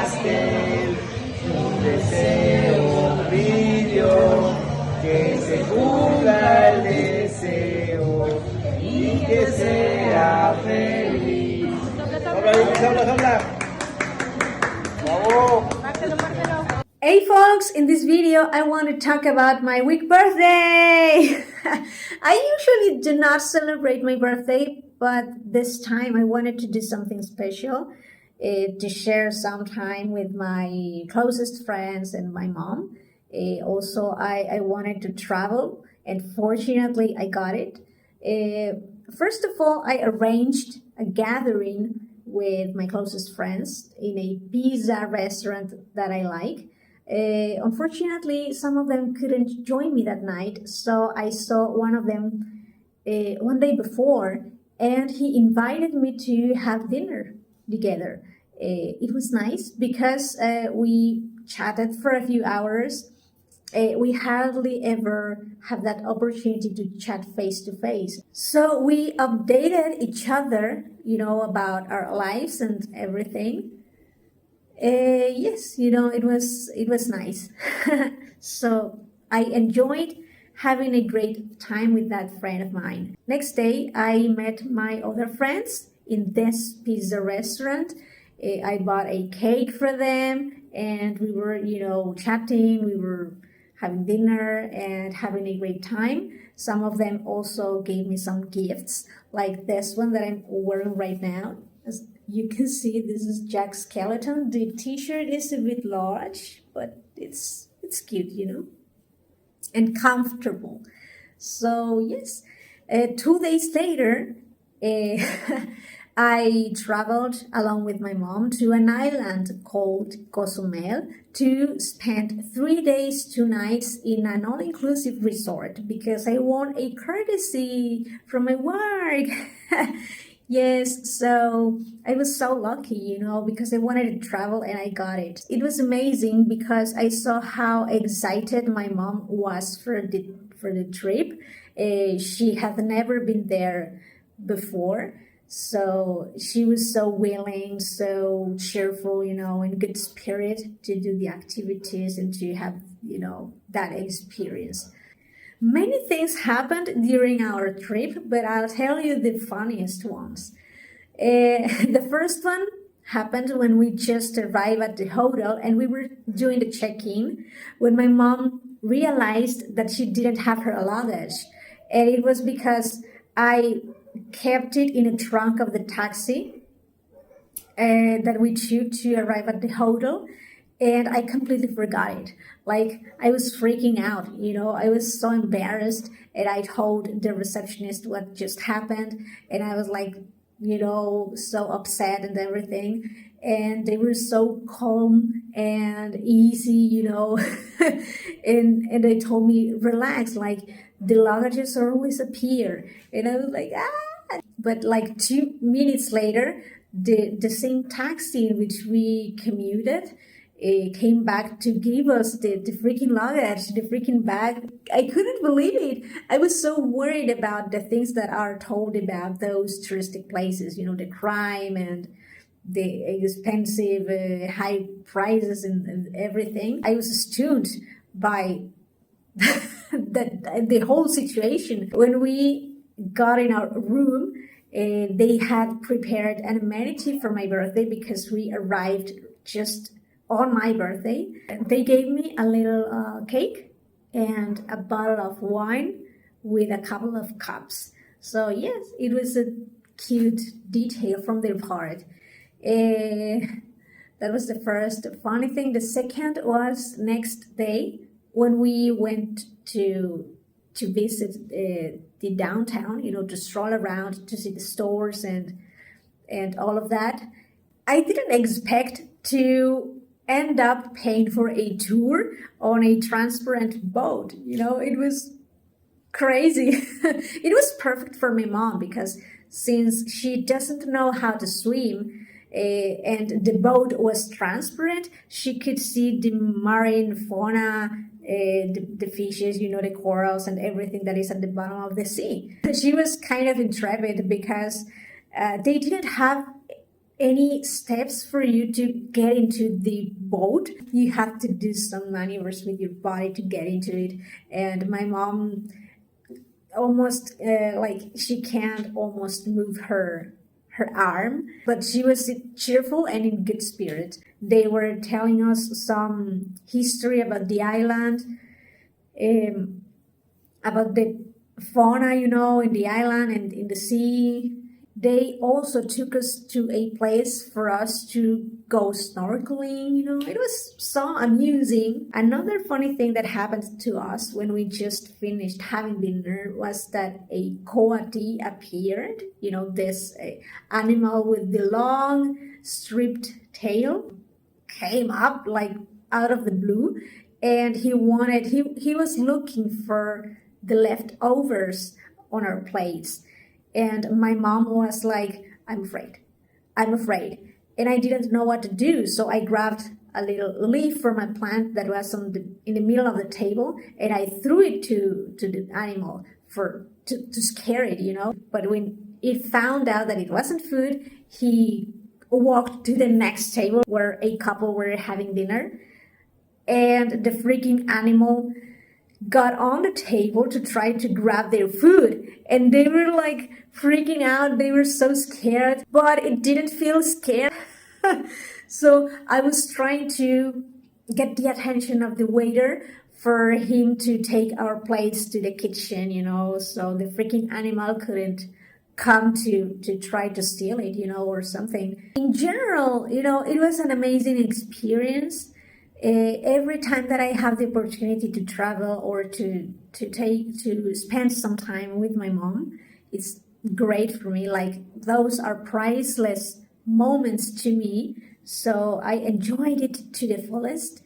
pastel, un deseo, un brillo, que se cumpla el deseo y que sea feliz. ¡Habla! ¡Bravo! Hey folks, in this video I want to talk about my week birthday. I usually do not celebrate my birthday, but this time I wanted to do something special, to share some time with my closest friends and my mom. Also, I wanted to travel, and fortunately I got it. First of all, I arranged a gathering with my closest friends in a pizza restaurant that I like. Unfortunately, some of them couldn't join me that night, so I saw one of them one day before, and he invited me to have dinner together. It was nice because we chatted for a few hours. We hardly ever have that opportunity to chat face to face. So we updated each other, about our lives and everything. Yes, it was nice. So I enjoyed having a great time with that friend of mine. Next day, I met my other friends in this pizza restaurant. I bought a cake for them, and we were, chatting. We were having dinner and having a great time. Some of them also gave me some gifts, like this one that I'm wearing right now. As you can see, this is Jack Skeleton. The t-shirt is a bit large, but it's cute, and comfortable. So yes, 2 days later, I traveled along with my mom to an island called Cozumel to spend 3 days, 2 nights in an all-inclusive resort because I won a courtesy from my work. Yes, so I was so lucky, because I wanted to travel and I got it. It was amazing because I saw how excited my mom was for the trip. She had never been there before. So she was so willing, so cheerful, in good spirit to do the activities and to have, that experience. Many things happened during our trip, but I'll tell you the funniest ones. The first one happened when we just arrived at the hotel and we were doing the check-in when my mom realized that she didn't have her luggage. And it was because I kept it in the trunk of the taxi that we took to arrive at the hotel, and I completely forgot it. Like, I was freaking out, I was so embarrassed, and I told the receptionist what just happened, and I was like, so upset and everything. And they were so calm and easy, and they told me, relax, like, the luggages always appear. And I was like, ah! But like 2 minutes later, the same taxi in which we commuted came back to give us the freaking luggage, the freaking bag. I couldn't believe it. I was so worried about the things that are told about those touristic places, the crime and the expensive high prices and everything. I was stunned by the whole situation. When we got in our room, they had prepared an amenity for my birthday because we arrived just on my birthday. They gave me a little cake and a bottle of wine with a couple of cups. So yes, it was a cute detail from their part. That was the first funny thing. The second was next day when we went to visit the downtown, to stroll around, to see the stores and all of that. I didn't expect to end up paying for a tour on a transparent boat. It was crazy. It was perfect for my mom because since she doesn't know how to swim, and the boat was transparent, she could see the marine fauna, the fishes, the corals and everything that is at the bottom of the sea. She was kind of intrepid because they didn't have any steps for you to get into the boat. You have to do some maneuvers with your body to get into it. And my mom almost like she can't almost move her arm, but she was cheerful and in good spirit. They were telling us some history about the island, um, about the fauna, in the island and in the sea. They also took us to a place for us to go snorkeling. It was so amusing. Another funny thing that happened to us when we just finished having dinner was that a coati appeared, this animal with the long stripped tail came up like out of the blue, and he was looking for the leftovers on our plates. And my mom was like, I'm afraid. And I didn't know what to do. So I grabbed a little leaf from a plant that was in the middle of the table, and I threw it to the animal to scare it, But when it found out that it wasn't food, he walked to the next table where a couple were having dinner. And the freaking animal got on the table to try to grab their food, and they were like freaking out. They were so scared, but it didn't feel scared. So I was trying to get the attention of the waiter for him to take our plates to the kitchen, so the freaking animal couldn't come to try to steal it, or something. In general, it was an amazing experience. Every time that I have the opportunity to travel or to spend some time with my mom, it's great for me. Like, those are priceless moments to me. So I enjoyed it to the fullest.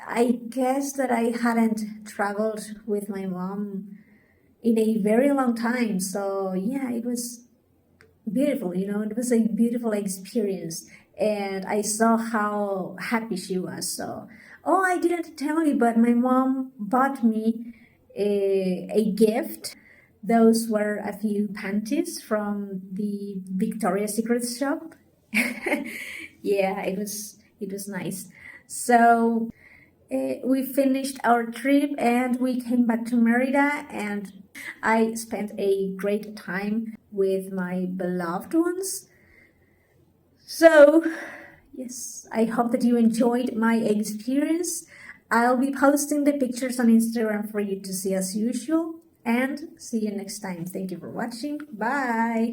I guess that I hadn't traveled with my mom in a very long time. So yeah, it was beautiful. It was a beautiful experience. And I saw how happy she was. So, I didn't tell you, but my mom bought me a gift. Those were a few panties from the Victoria's Secret shop. Yeah, it was nice. So we finished our trip and we came back to Merida, and I spent a great time with my beloved ones. So, yes, I hope that you enjoyed my experience. I'll be posting the pictures on Instagram for you to see as usual, and see you next time. Thank you for watching. Bye!